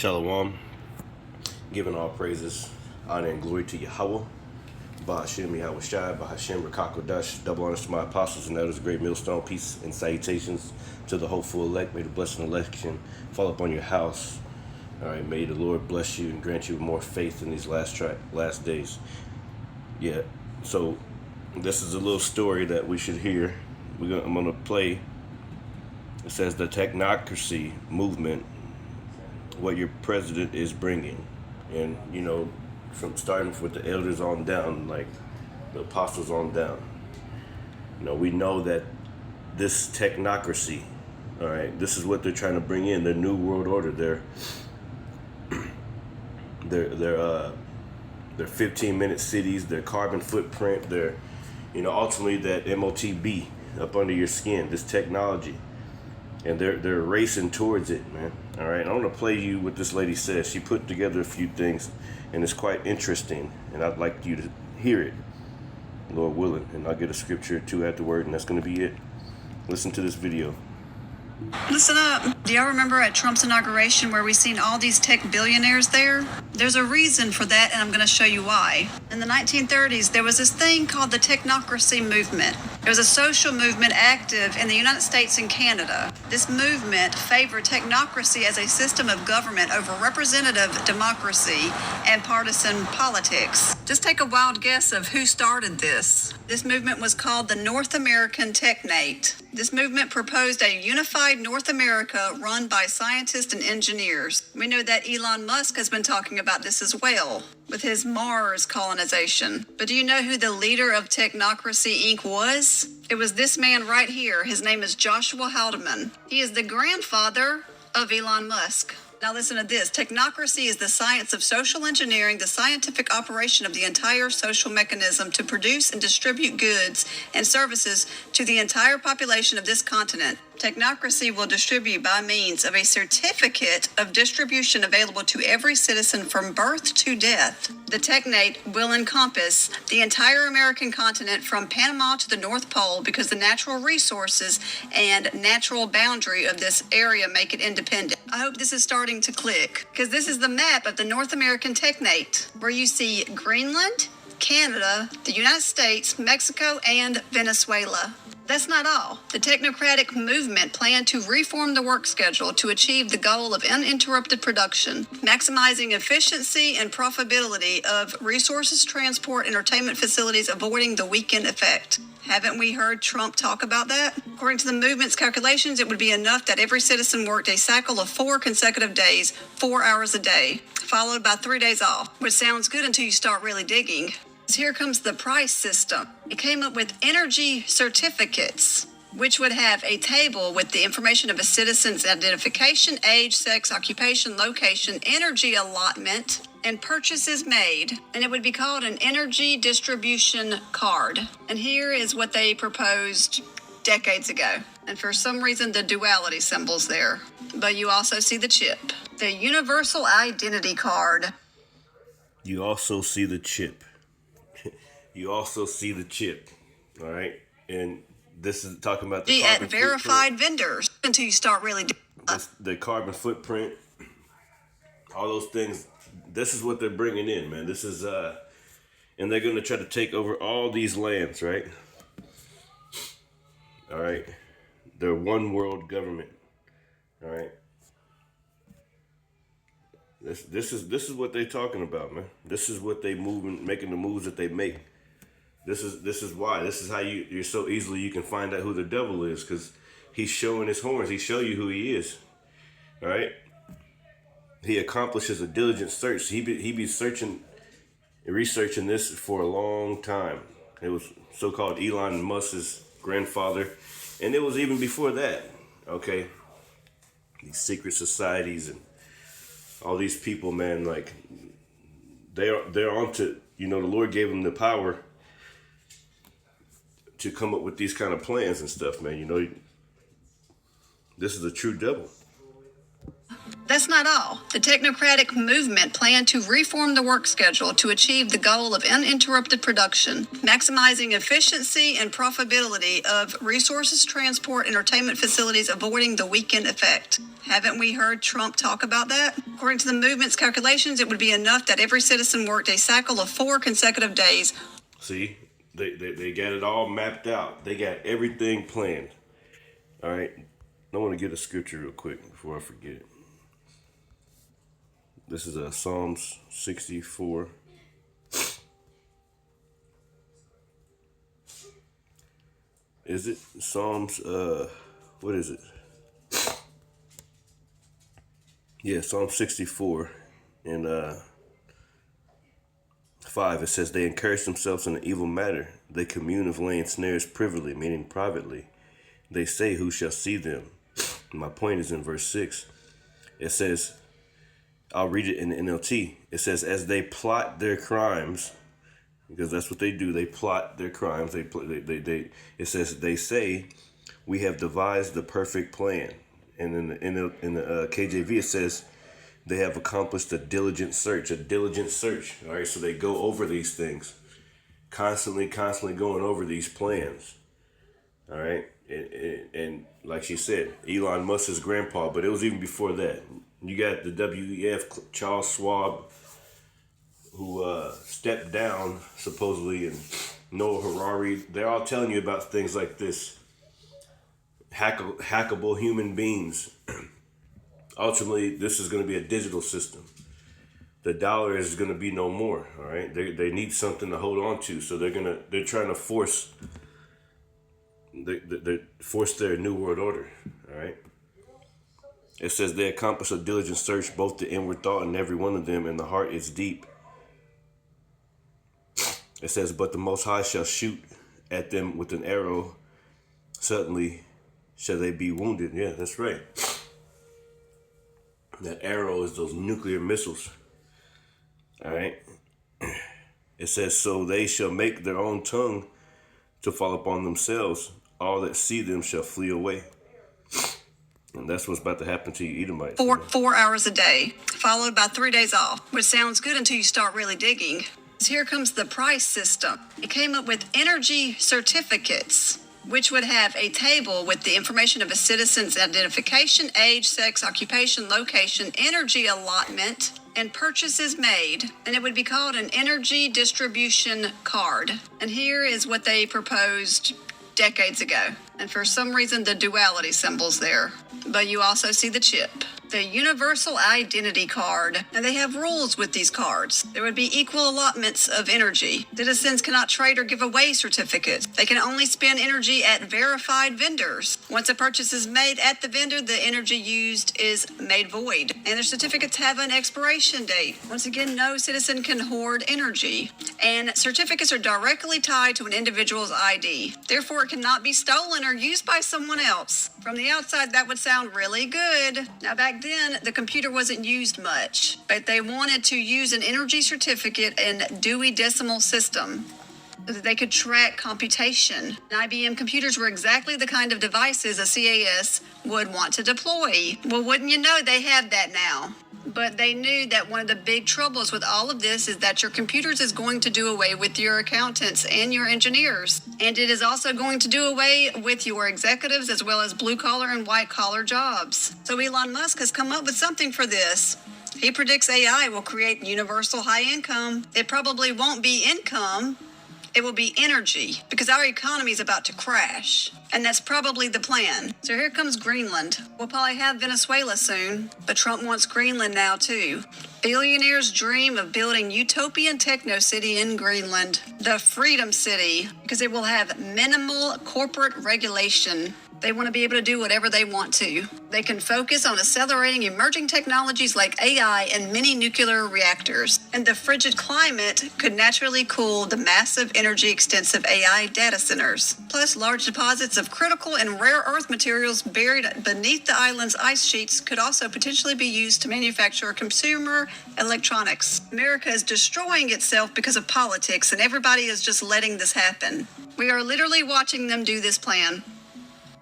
Shalom, giving all praises, honor, and glory to Yahweh. Bahashem Yahweh Shai, Bahashem Rakakodash, double honors to my apostles and elders, great millstone, peace and salutations to the hopeful elect. May the blessing election fall upon your house. All right, may the Lord bless you and grant you more faith in these last days. Yeah, so this is a little story that we should hear. I'm going to play. It says the technocracy movement, what your president is bringing. And, you know, from starting with the elders on down, like the apostles on down. You know, we know that this technocracy, all right, this is what they're trying to bring in, their new world order, their 15-minute cities, their carbon footprint, their, you know, ultimately that MOTB up under your skin, this technology. And they're racing towards it, man. All right, I want to play you what this lady says. She put together a few things, and it's quite interesting. And I'd like you to hear it, Lord willing. And I'll get a scripture or two afterward, and that's going to be it. Listen to this video. Listen up. Do y'all remember at Trump's inauguration where we seen all these tech billionaires there? There's a reason for that, and I'm going to show you why. In the 1930s, there was this thing called the Technocracy movement. It was a social movement active in the United States and Canada. This movement favored technocracy as a system of government over representative democracy and partisan politics. Just take a wild guess of who started this. This movement was called the North American Technate. This movement proposed a unified North America run by scientists and engineers. We know that Elon Musk has been talking about this as well with his Mars colonization. But do you know who the leader of Technocracy Inc. was? It was this man right here. His name is Joshua Haldeman. He is the grandfather of Elon Musk. Now listen to this. Technocracy is the science of social engineering, the scientific operation of the entire social mechanism to produce and distribute goods and services to the entire population of this continent. Technocracy will distribute by means of a certificate of distribution available to every citizen from birth to death. The Technate will encompass the entire American continent from Panama to the North Pole because the natural resources and natural boundary of this area make it independent. I hope this is starting to click because this is the map of the North American Technate where you see Greenland, Canada, the United States, Mexico, and Venezuela. That's not all. The Technocratic movement planned to reform the work schedule to achieve the goal of uninterrupted production, maximizing efficiency and profitability of resources, transport, entertainment facilities, avoiding the weekend effect. Haven't we heard Trump talk about that? According to the movement's calculations, it would be enough that every citizen worked a cycle of 4 consecutive days, 4 hours a day, followed by 3 days off, which sounds good until you start really digging. Here comes the price system. It came up with energy certificates, which would have a table with the information of a citizen's identification, age, sex, occupation, location, energy allotment, and purchases made. And it would be called an energy distribution card. And here is what they proposed decades ago. And for some reason, the duality symbol's there. But you also see the chip. The universal identity card. You also see the chip. You also see the chip, all right? And this is talking about the carbon verified footprint. Vendors until you start really The carbon footprint, all those things. This is what they're bringing in, man. This is and they're going to try to take over all these lands, right? All right. They're one world government. All right. This is what they're talking about, man. This is what they making the moves that they make. This is why. This is how you're so easily you can find out who the devil is, because he's showing his horns. He show you who he is. All right. He accomplishes a diligent search. He be searching, researching this for a long time. It was so-called Elon Musk's grandfather, and it was even before that. Okay. These secret societies and all these people, man, like they're onto, you know, the Lord gave them the power to come up with these kind of plans and stuff, man. You know, this is a true devil. That's not all. The technocratic movement planned to reform the work schedule to achieve the goal of uninterrupted production, maximizing efficiency and profitability of resources, transport, entertainment facilities, avoiding the weekend effect. Haven't we heard Trump talk about that? According to the movement's calculations, it would be enough that every citizen worked a cycle of 4 consecutive days. See, they got it all mapped out. They got everything planned. All right. I want to get a scripture real quick before I forget it. This is Psalms 64. Is it Psalms? What is it? Yeah, Psalm 64 and 5. It says, "They encourage themselves in an evil matter. They commune of laying snares privily," meaning privately. "They say, who shall see them?" My point is in verse 6. It says, I'll read it in the NLT. It says, "As they plot their crimes," because that's what they do. They plot their crimes. It says, "They say, we have devised the perfect plan." And in the KJV, it says, "They have accomplished a diligent search." A diligent search. All right, so they go over these things, constantly going over these plans. All right, and like she said, Elon Musk's grandpa, but it was even before that. You got the WEF, Charles Schwab, who stepped down, supposedly, and Noah Harari. They're all telling you about things like this. Hackable human beings. Ultimately, this is going to be a digital system. The dollar is going to be no more. All right, they need something to hold on to, so they're trying to force their new world order. All right. It says, "They accomplish a diligent search, both the inward thought in every one of them, and the heart is deep." It says, "But the Most High shall shoot at them with an arrow. Suddenly shall they be wounded." Yeah, that's right. That arrow is those nuclear missiles. All right. It says, "So they shall make their own tongue to fall upon themselves. All that see them shall flee away." And that's what's about to happen to you Edomites. Four hours a day, followed by 3 days off, which sounds good until you start really digging. So here comes the price system. It came up with energy certificates, which would have a table with the information of a citizen's identification, age, sex, occupation, location, energy allotment, and purchases made. And it would be called an energy distribution card. And here is what they proposed decades ago. And for some reason, the duality symbol's there. But you also see the chip. The Universal Identity Card. And they have rules with these cards. There would be equal allotments of energy. Citizens cannot trade or give away certificates. They can only spend energy at verified vendors. Once a purchase is made at the vendor, the energy used is made void. And their certificates have an expiration date. Once again, no citizen can hoard energy. And certificates are directly tied to an individual's ID. Therefore, it cannot be stolen or used by someone else. From the outside, that would sound really good. Now, back then, the computer wasn't used much, but they wanted to use an energy certificate and Dewey Decimal System so that they could track computation. And IBM computers were exactly the kind of devices a CAS would want to deploy. Well, wouldn't you know, they have that now. But they knew that one of the big troubles with all of this is that your computers is going to do away with your accountants and your engineers. And it is also going to do away with your executives as well as blue-collar and white-collar jobs. So Elon Musk has come up with something for this. He predicts AI will create universal high income. It probably won't be income. It will be energy, because our economy is about to crash. And that's probably the plan. So here comes Greenland. We'll probably have Venezuela soon, but Trump wants Greenland now too. Billionaires dream of building utopian techno city in Greenland, the Freedom City, because it will have minimal corporate regulation. They want to be able to do whatever they want to. They can focus on accelerating emerging technologies like AI and mini nuclear reactors. And the frigid climate could naturally cool the massive energy extensive AI data centers. Plus, large deposits of critical and rare earth materials buried beneath the island's ice sheets could also potentially be used to manufacture consumer electronics. America is destroying itself because of politics, and everybody is just letting this happen. We are literally watching them do this plan.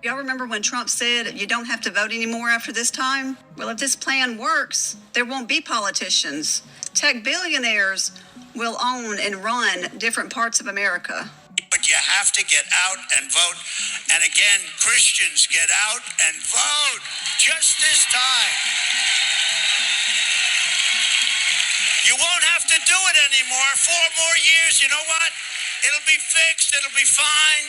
Y'all remember when Trump said you don't have to vote anymore after this time? Well, if this plan works, there won't be politicians. Tech billionaires will own and run different parts of America. But you have to get out and vote. And again, Christians, get out and vote just this time. You won't have to do it anymore. 4 more years, you know what? It'll be fixed. It'll be fine.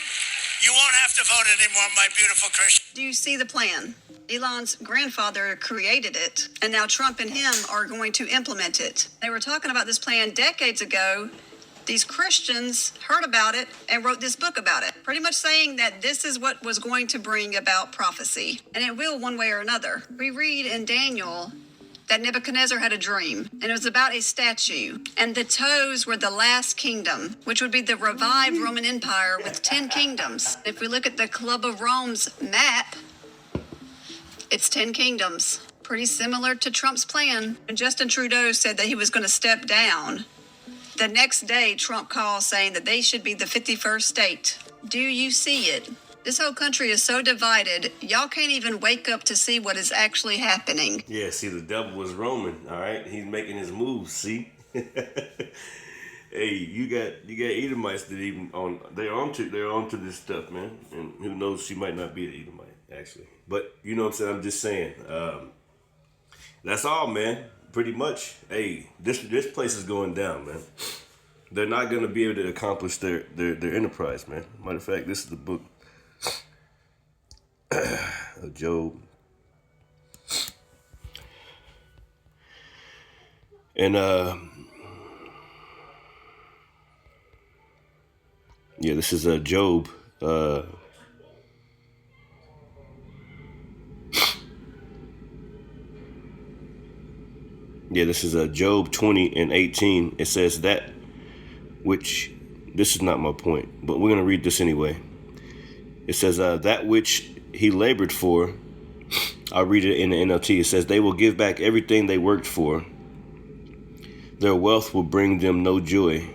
You won't have to vote anymore, my beautiful Christian. Do you see the plan? Elon's grandfather created it, and now Trump and him are going to implement it. They were talking about this plan decades ago. These Christians heard about it and wrote this book about it, pretty much saying that this is what was going to bring about prophecy, and it will one way or another. We read in Daniel that Nebuchadnezzar had a dream, and it was about a statue, and the toes were the last kingdom, which would be the revived Roman Empire with 10 kingdoms. If we look at the Club of Rome's map, it's 10 kingdoms, pretty similar to Trump's plan. And Justin Trudeau said that he was going to step down. The next day, Trump called saying that they should be the 51st state. Do you see it? This whole country is so divided, y'all can't even wake up to see what is actually happening. Yeah, see, the devil was Roman, all right? He's making his moves, see? Hey, you got Edomites that even they're onto this stuff, man. And who knows, she might not be an Edomite, actually. But you know what I'm saying? I'm just saying. That's all, man. Pretty much. Hey, this place is going down, man. They're not gonna be able to accomplish their enterprise, man. Matter of fact, this is the book of Job. And yeah, this is Job. Yeah, this is Job 20:18. It says that which, this is not my point, but we're going to read this anyway. It says that which he labored for. I'll read it in the NLT. It says, they will give back everything they worked for. Their wealth will bring them no joy.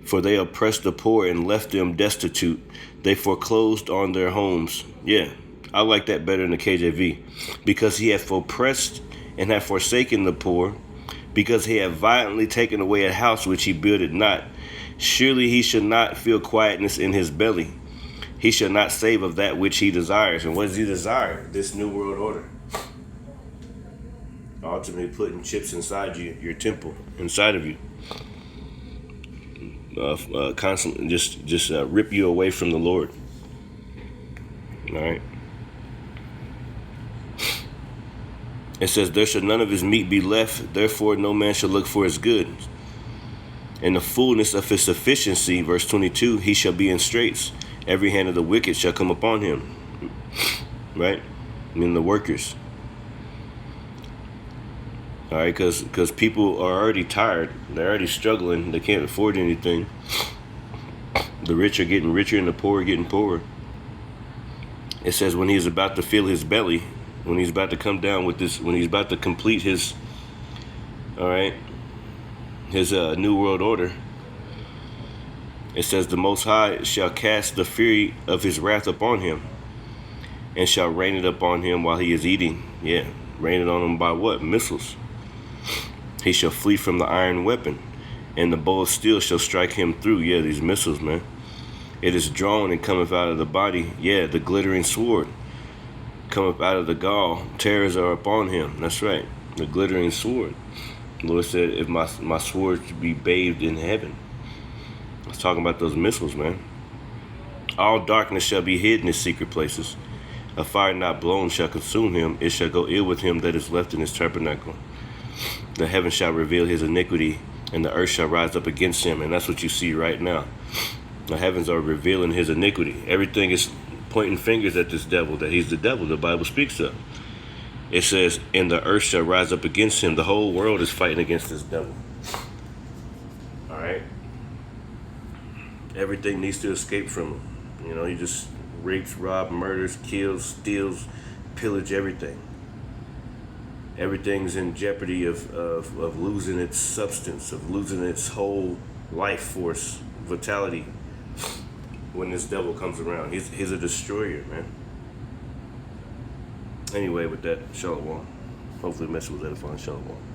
For they oppressed the poor and left them destitute. They foreclosed on their homes. Yeah, I like that better than the KJV. Because he hath oppressed and hath forsaken the poor, because he hath violently taken away a house which he builded not. Surely he shall not feel quietness in his belly. He shall not save of that which he desires. And what does he desire? This new world order. Ultimately putting chips inside you, your temple, inside of you. Constantly just rip you away from the Lord. All right. It says, there shall none of his meat be left, therefore no man shall look for his good. In the fullness of his sufficiency, verse 22, he shall be in straits. Every hand of the wicked shall come upon him. Right? I mean, the workers. All right, because people are already tired. They're already struggling. They can't afford anything. The rich are getting richer and the poor are getting poorer. It says when he's about to fill his belly, when he's about to come down with this, when he's about to complete his, all right, his new world order, it says the Most High shall cast the fury of his wrath upon him and shall rain it upon him while he is eating. Yeah, rain it on him by what? Missiles. He shall flee from the iron weapon, and the bow of steel shall strike him through. Yeah, these missiles, man. It is drawn and cometh out of the body. Yeah, the glittering sword cometh out of the gall. Terrors are upon him. That's right, the glittering sword. The Lord said, if my sword should be bathed in heaven. I was talking about those missiles, man. All darkness shall be hid in his secret places. A fire not blown shall consume him. It shall go ill with him that is left in his tabernacle. The heaven shall reveal his iniquity, and the earth shall rise up against him. And that's what you see right now. The heavens are revealing his iniquity. Everything is pointing fingers at this devil, that he's the devil the Bible speaks of. It says, and the earth shall rise up against him. The whole world is fighting against this devil. All right? Everything needs to escape from him. You know, he just rapes, robs, murders, kills, steals, pillage everything. Everything's in jeopardy of losing its substance, of losing its whole life force, vitality when this devil comes around. He's a destroyer, man. Anyway, with that, shalom. Hopefully, the message was edifying. Shalom.